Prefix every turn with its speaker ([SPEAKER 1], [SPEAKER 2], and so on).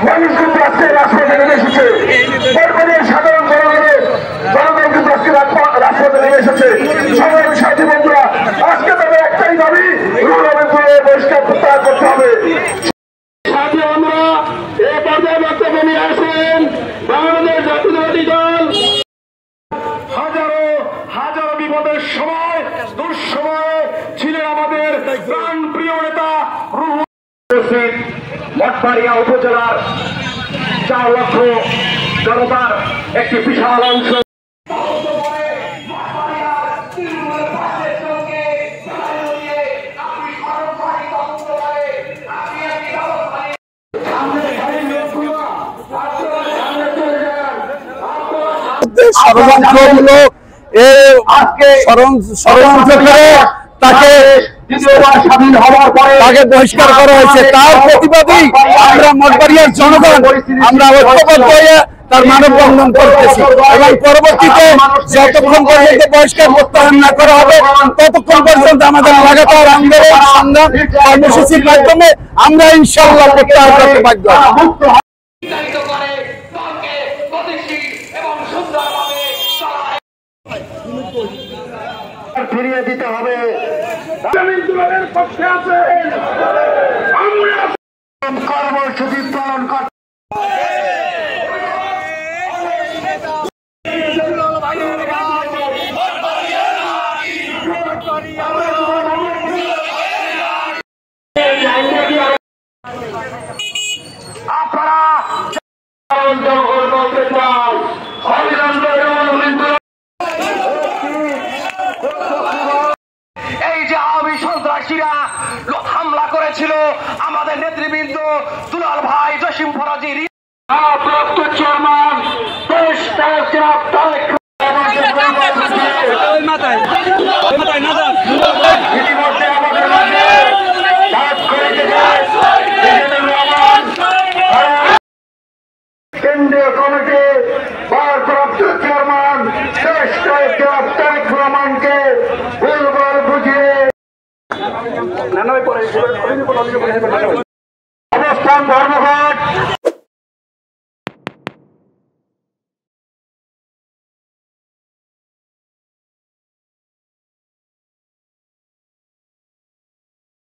[SPEAKER 1] মানুষ কিন্তু আজকে রাজপথে নেমে এসেছে। সাধারণ জনগণ কিন্তু আজকে রাজপথে নেমে এসেছে। সংগ্রামী সাথী বন্ধুরা, আজকে তাদের একটাই দাবি, রুল অবিপ্লবের বহিষ্কার প্রত্যাহার করতে হবে। সাথী আমরা এ পর্যায়ে বক্তব্য নিয়ে আসেন বাংলাদেশ জাতীয়তাবাদী দল। হাজারো হাজারো বিপদের সময়, দুঃসময়ে ছিলেন আমাদের প্রাণ প্রিয় নেতা মঠবাড়িয়া উপজেলার 4 লক্ষ জনতার একটি বিশাল অংশ
[SPEAKER 2] ষড়যন্ত্রমূলক ষড়যন্ত্র করে তাকে
[SPEAKER 1] স্বাধীন হওয়ার পরে
[SPEAKER 2] তাকে বহিষ্কার করা হয়েছে। তার প্রতিবাদী আমরা মঠবাড়িয়ার জনগণ আমরা ঐক্যবদ্ধ হয়ে তার মানববন্ধন করতেছি এবং পরবর্তীতে যতক্ষণ পর্যন্ত বহিষ্কার প্রত্যাহার না করা হবে ততক্ষণ পর্যন্ত আমাদের লাগাতার আন্দোলন সংগ্রাম কর্মসূচির মাধ্যমে আমরা ইনশাআল্লাহ প্রত্যাহার করতে বাধ্য হব।
[SPEAKER 1] ফিরিয়ে দিতে হবে। পক্ষে আছেন আমরা কর্মসূচি পালন করতে আপনারা এই যে আওয়ামী সন্ত্রাসীরা হামলা করেছিল আমাদের নেতৃবৃন্দ দুলাল ভাই জসিম ফরাজি চেয়ারম্যান কেন্দ্রীয় কমিটি ভারপ্রাপ্ত চেয়ারম্যান রহমানকে ভুলভাল বুঝিয়ে